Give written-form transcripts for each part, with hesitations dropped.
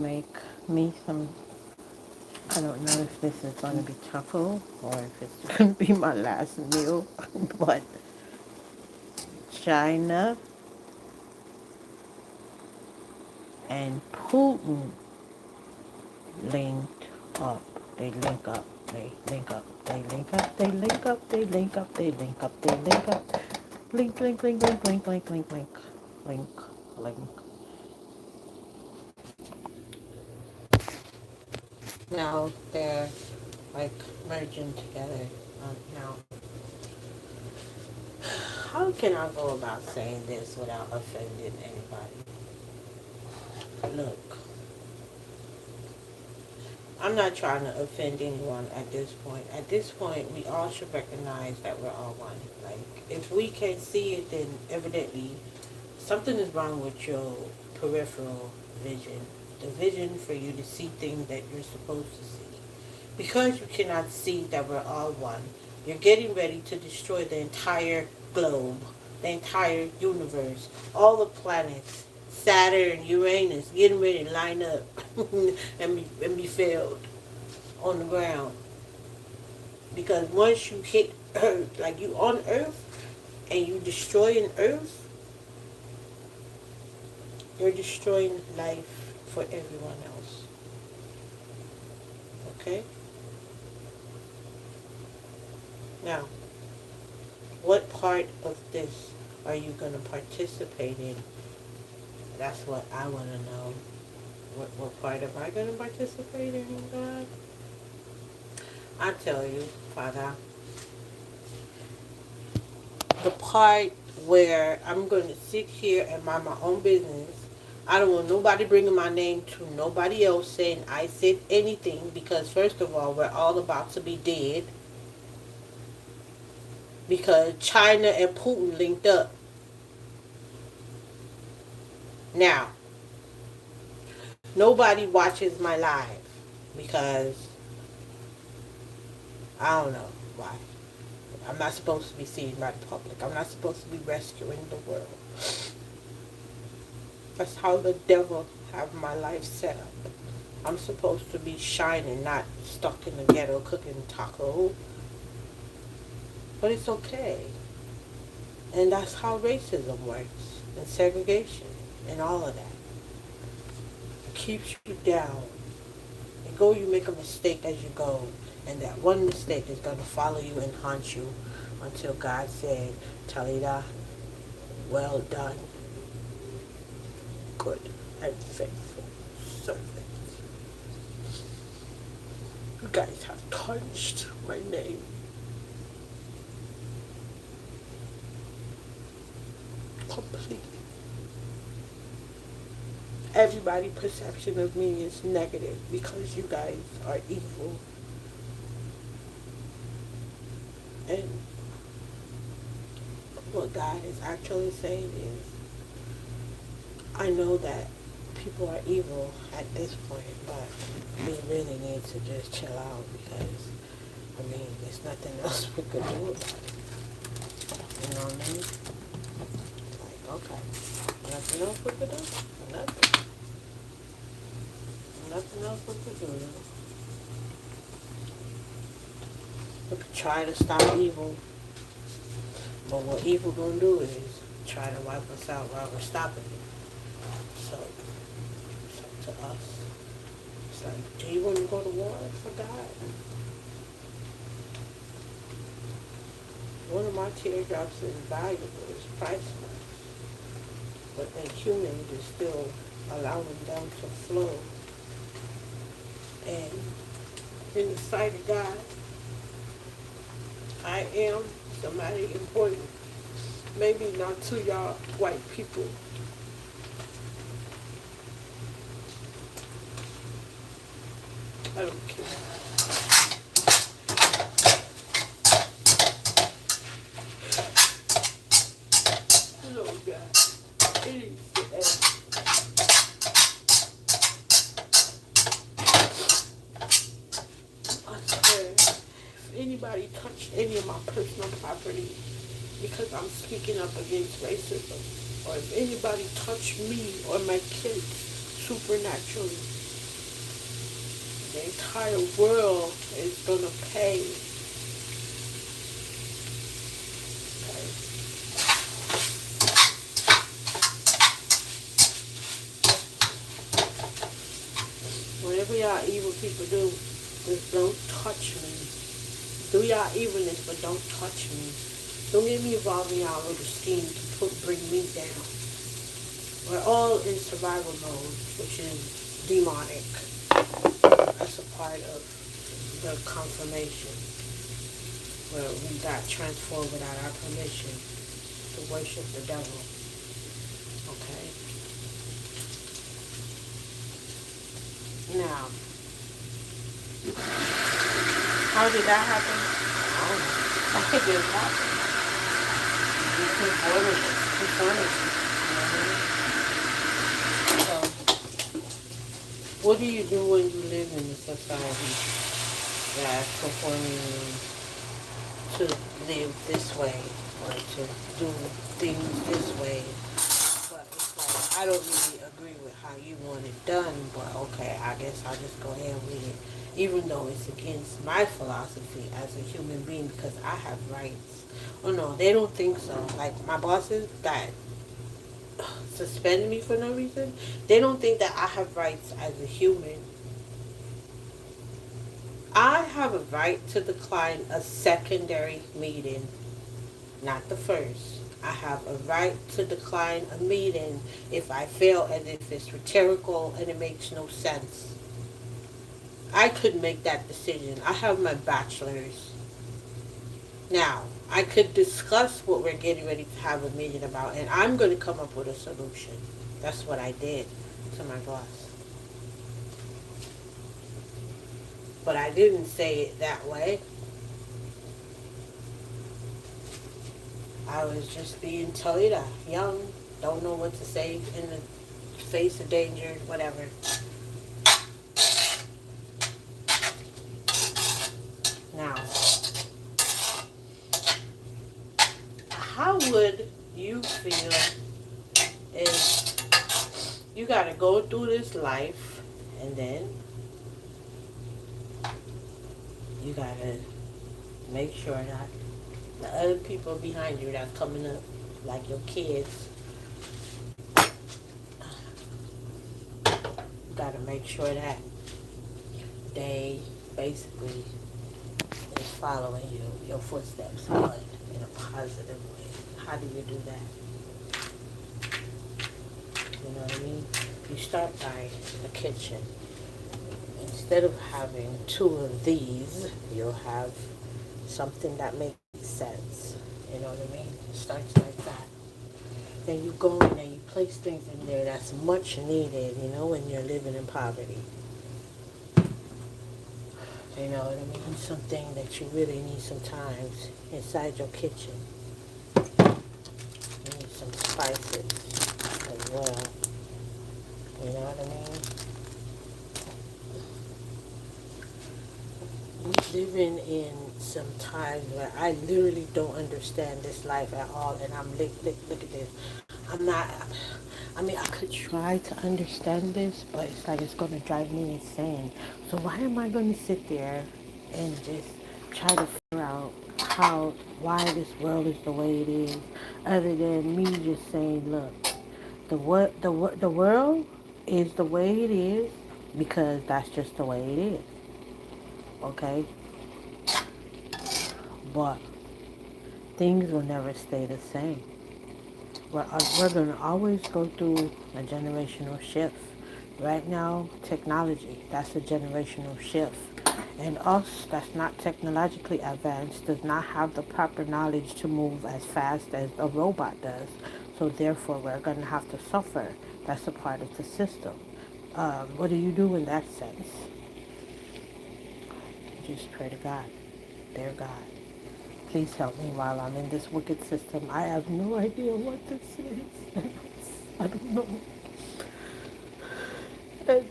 make me some, I don't know if this is going to be truffle or if it's going to be my last meal, but China and Putin linked up. They link up. They link up. They link up. They link up. They link up. They link up. They link up. Link, link, link, link, link, link, link, link, link, link. Now they're like merging together. Now, how can I go about saying this without offending anybody? Look, I'm not trying to offend anyone at this point. At this point, we all should recognize that we're all one. Like, if we can't see it, then evidently something is wrong with your peripheral vision. The vision for you to see things that you're supposed to see. Because you cannot see that we're all one, you're getting ready to destroy the entire globe, the entire universe, all the planets, Saturn, Uranus, getting ready to line up and be failed on the ground. Because once you hit Earth, like you on Earth, and you destroy an Earth, you're destroying life for everyone else. Okay? Now, what part of this are you going to participate in? That's what I want to know. What part am I going to participate in, God? I tell you, Father, the part where I'm going to sit here and mind my own business. I don't want nobody bringing my name to nobody else saying I said anything, because first of all, we're all about to be dead because China and Putin linked up. Now, nobody watches my live because I don't know why. I'm not supposed to be seen by the public. I'm not supposed to be rescuing the world. That's how the devil have my life set up. I'm supposed to be shining, not stuck in the ghetto cooking taco. But it's okay. And that's how racism works, and segregation, and all of that. It keeps you down. You go, you make a mistake as you go, and that one mistake is going to follow you and haunt you until God said, Talita, well done, good and faithful servant. You guys have tarnished my name. Completely. Everybody's perception of me is negative because you guys are evil. And what God is actually saying is, I know that people are evil at this point, but we really need to just chill out because, I mean, there's nothing else we could do about it. You know what I mean? It's like, okay, nothing else we could do? Nothing. Nothing else we could do. We could try to stop evil, but what evil gonna do is try to wipe us out while we're stopping it. So, it's up to us. It's like, do you want to go to war for God? One of my teardrops is valuable, it's priceless. But then humans is still allowing them to flow. And in the sight of God, I am somebody important. Maybe not to y'all white people. I don't care. Lord God, it is the end. I swear, if anybody touched any of my personal property because I'm speaking up against racism, or if anybody touched me or my kids supernaturally, The entire world is gonna pay. Whatever y'all evil people do, just don't touch me. Do y'all evilness, but don't touch me. Don't get me involved in y'all little scheme to bring me down. We're all in survival mode, which is demonic. That's a part of the confirmation, where we got transformed without our permission to worship the devil. Okay? Now, how did that happen? I don't know. It just happened. We conformed it. So, what do you do when you live in a society that's conforming you to live this way or to do things this way? But it's like, I don't really agree with how you want it done, but okay, I guess I'll just go ahead with it. Even though it's against my philosophy as a human being, because I have rights. Oh no, they don't think so. Like my bosses that suspend me for no reason, they don't think that I have rights as a human. I have a right to decline a secondary meeting, not the first. I have a right to decline a meeting if I feel as if it's rhetorical and it makes no sense. I could make that decision. I have my bachelor's. Now, I could discuss what we're getting ready to have a meeting about, and I'm going to come up with a solution. That's what I did to my boss. But I didn't say it that way. I was just being Toyota, young, don't know what to say in the face of danger, whatever. Now, how would you feel if you got to go through this life and then you got to make sure that the other people behind you that's coming up, like your kids, you got to make sure that they basically is following your footsteps, but in a positive way. How do you do that? You know what I mean? You start by the kitchen. Instead of having two of these, you'll have something that makes sense. You know what I mean? It starts like that. Then you go in and you place things in there that's much needed, you know, when you're living in poverty. You know what I mean? Something that you really need sometimes inside your kitchen. You need some spices as well. You know what I mean? We're living in some times where I literally don't understand this life at all, and I'm look at this. I'm not. I mean, I could try to understand this, but it's like it's going to drive me insane. So why am I going to sit there and just try to figure out why this world is the way it is, other than me just saying, look, the world is the way it is because that's just the way it is. Okay, but things will never stay the same. We're going to always go through a generational shift. Right now, technology, that's a generational shift. And us that's not technologically advanced does not have the proper knowledge to move as fast as a robot does. So therefore, we're going to have to suffer. That's a part of the system. What do you do in that sense? You just pray to God. Dear God, please help me while I'm in this wicked system. I have no idea what this is. I don't know. And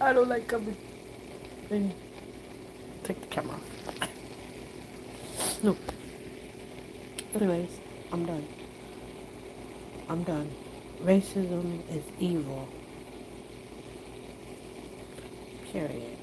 I don't like coming. And take the camera off. No. Anyways, I'm done. I'm done. Racism is evil. Period.